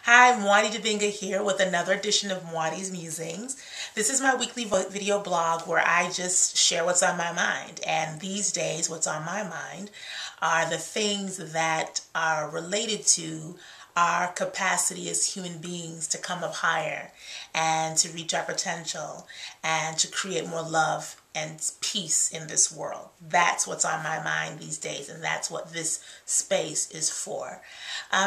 Hi, Mwadi Dabinga here with another edition of Mwadi's Musings. This is my weekly video blog where I just share what's on my mind. And these days, what's on my mind are the things that are related to our capacity as human beings to come up higher and to reach our potential and to create more love and peace in this world. That's what's on my mind these days, and that's what this space is for.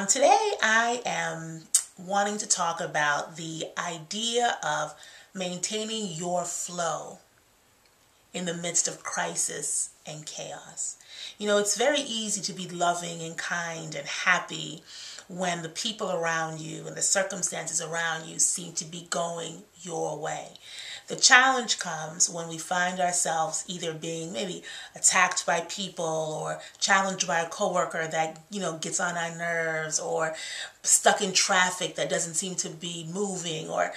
Today I am wanting to talk about the idea of maintaining your flow in the midst of crisis and chaos. You know, it's very easy to be loving and kind and happy when the people around you and the circumstances around you seem to be going your way. The challenge comes when we find ourselves either being maybe attacked by people or challenged by a coworker that, gets on our nerves, or stuck in traffic that doesn't seem to be moving, or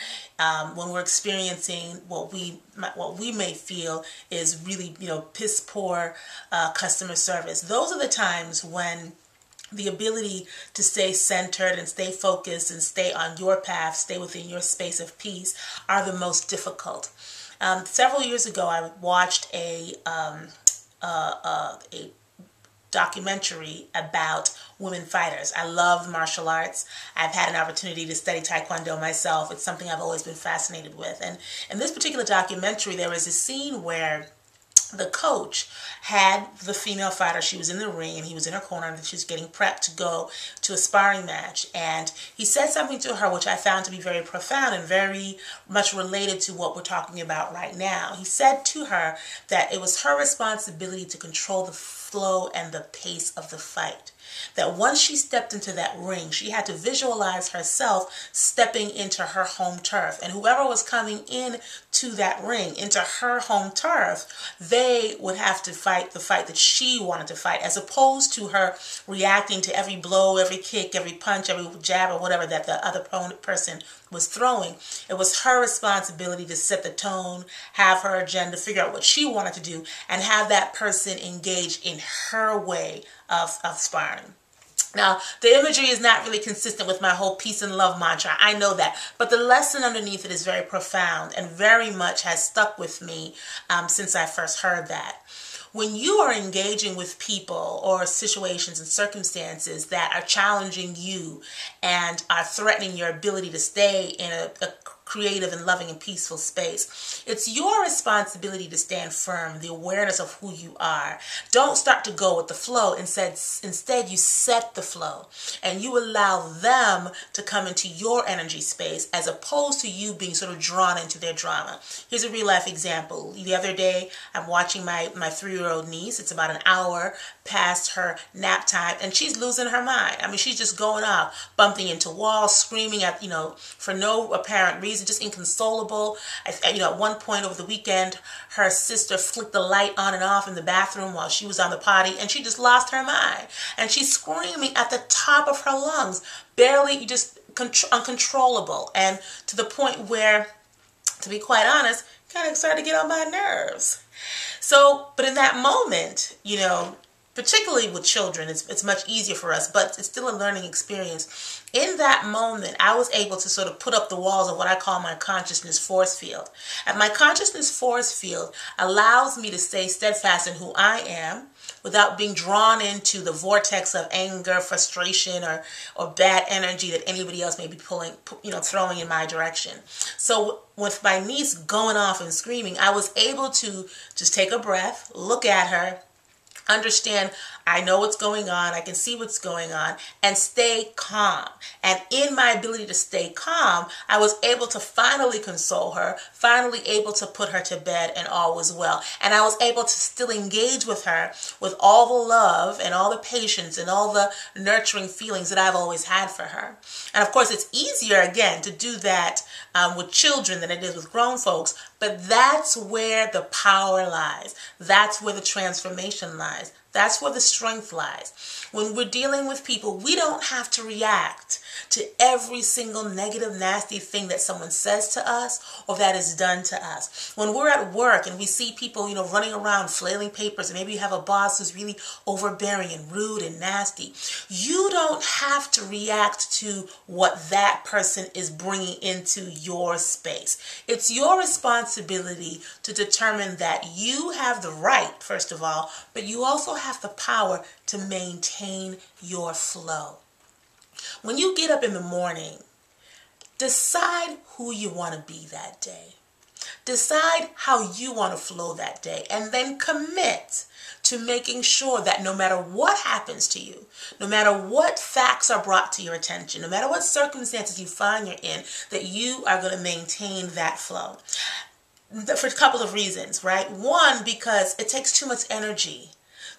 when we're experiencing what we may feel is really, piss poor customer service. Those are the times when the ability to stay centered and stay focused and stay on your path, stay within your space of peace, are the most difficult. Several years ago, I watched a documentary about women fighters. I love martial arts. I've had an opportunity to study Taekwondo myself. It's something I've always been fascinated with. And in this particular documentary, there was a scene where the coach had the female fighter. She was in the ring and he was in her corner and she was getting prepped to go to a sparring match. And he said something to her which I found to be very profound and very much related to what we're talking about right now. He said to her that it was her responsibility to control the flow and the pace of the fight. That once she stepped into that ring, she had to visualize herself stepping into her home turf. And whoever was coming in to that ring, into her home turf, they would have to fight the fight that she wanted to fight, as opposed to her reacting to every blow, every kick, every punch, every jab, or whatever that the other person was throwing. It was her responsibility to set the tone, have her agenda, figure out what she wanted to do, and have that person engage in her way of sparring. Now, the imagery is not really consistent with my whole peace and love mantra. I know that. But the lesson underneath it is very profound and very much has stuck with me since I first heard that. When you are engaging with people or situations and circumstances that are challenging you and are threatening your ability to stay in a creative and loving and peaceful space, it's your responsibility to stand firm, the awareness of who you are. Don't start to go with the flow. Instead, you set the flow and you allow them to come into your energy space as opposed to you being sort of drawn into their drama. Here's a real life example. The other day, I'm watching my 3-year-old niece. It's about an hour past her nap time and she's losing her mind. I mean, she's just going off, bumping into walls, screaming at, for no apparent reason, just inconsolable. At one point over the weekend, her sister flicked the light on and off in the bathroom while she was on the potty, and she just lost her mind. And she's screaming at the top of her lungs, barely, just uncontrollable, and to the point where, to be quite honest, kind of started to get on my nerves. So, but in that moment, particularly with children, it's much easier for us, but it's still a learning experience. In that moment, I was able to sort of put up the walls of what I call my consciousness force field. And my consciousness force field allows me to stay steadfast in who I am without being drawn into the vortex of anger, frustration, or bad energy that anybody else may be throwing in my direction. So with my niece going off and screaming, I was able to just take a breath, look at her, understand I know what's going on, I can see what's going on, and stay calm. And in my ability to stay calm, I was able to finally console her, finally able to put her to bed, and all was well. And I was able to still engage with her with all the love and all the patience and all the nurturing feelings that I've always had for her. And of course, it's easier, again, to do that with children than it is with grown folks, but that's where the power lies. That's where the transformation lies. That's where the strength lies. When we're dealing with people, we don't have to react to every single negative, nasty thing that someone says to us or that is done to us. When we're at work and we see people, running around flailing papers, and maybe you have a boss who's really overbearing and rude and nasty, you don't have to react to what that person is bringing into your space. It's your responsibility to determine that you have the right, first of all, but you also have the power to maintain your flow. When you get up in the morning, decide who you want to be that day. Decide how you want to flow that day, and then commit to making sure that no matter what happens to you, no matter what facts are brought to your attention, no matter what circumstances you find you're in, that you are going to maintain that flow. For a couple of reasons, right? One, because it takes too much energy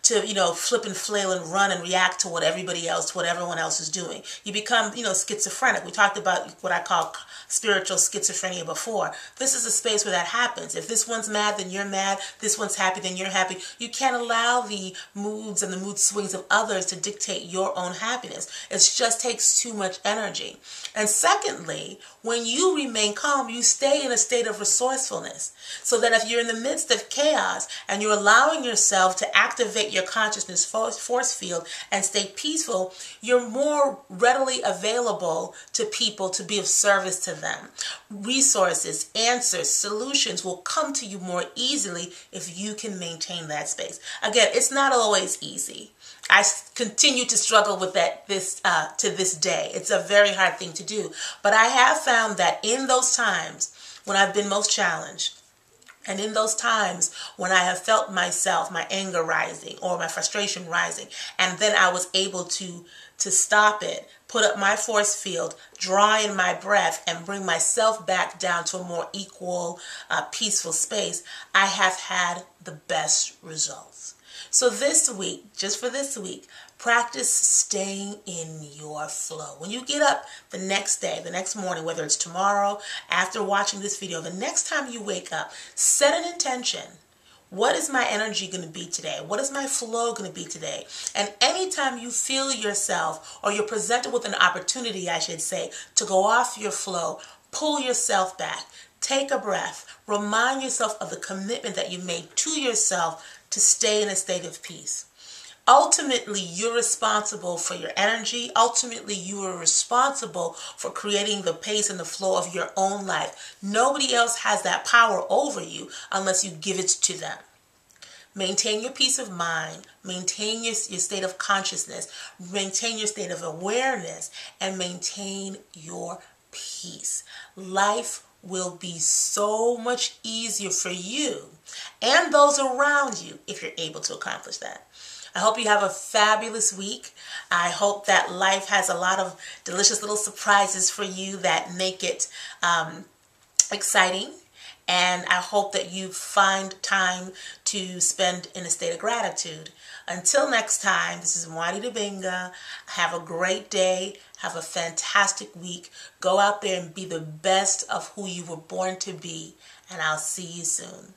to, flip and flail and run and react to what everyone else is doing. You become, schizophrenic. We talked about what I call spiritual schizophrenia before. This is a space where that happens. If this one's mad, then you're mad. This one's happy, then you're happy. You can't allow the moods and the mood swings of others to dictate your own happiness. It just takes too much energy. And secondly, when you remain calm, you stay in a state of resourcefulness. So that if you're in the midst of chaos and you're allowing yourself to activate your consciousness force field and stay peaceful, you're more readily available to people to be of service to them. Resources, answers, solutions will come to you more easily if you can maintain that space. Again, it's not always easy. I continue to struggle with that to this day. It's a very hard thing to do. But I have found that in those times when I've been most challenged, and in those times when I have felt myself, my anger rising or my frustration rising, and then I was able to stop it, put up my force field, draw in my breath, and bring myself back down to a more equal, peaceful space, I have had the best results. So this week, just for this week, practice staying in your flow. When you get up the next day, the next morning, whether it's tomorrow, after watching this video, the next time you wake up, set an intention. What is my energy going to be today? What is my flow going to be today? And anytime you feel yourself, or you're presented with an opportunity, I should say, to go off your flow, pull yourself back. Take a breath. Remind yourself of the commitment that you made to yourself to stay in a state of peace. Ultimately, you're responsible for your energy. Ultimately, you are responsible for creating the pace and the flow of your own life. Nobody else has that power over you unless you give it to them. Maintain your peace of mind, maintain your state of consciousness, maintain your state of awareness, and maintain your peace. Life will be so much easier for you and those around you if you're able to accomplish that. I hope you have a fabulous week. I hope that life has a lot of delicious little surprises for you that make it exciting. And I hope that you find time to spend in a state of gratitude. Until next time, this is Mwadi Dibinga. Have a great day. Have a fantastic week. Go out there and be the best of who you were born to be. And I'll see you soon.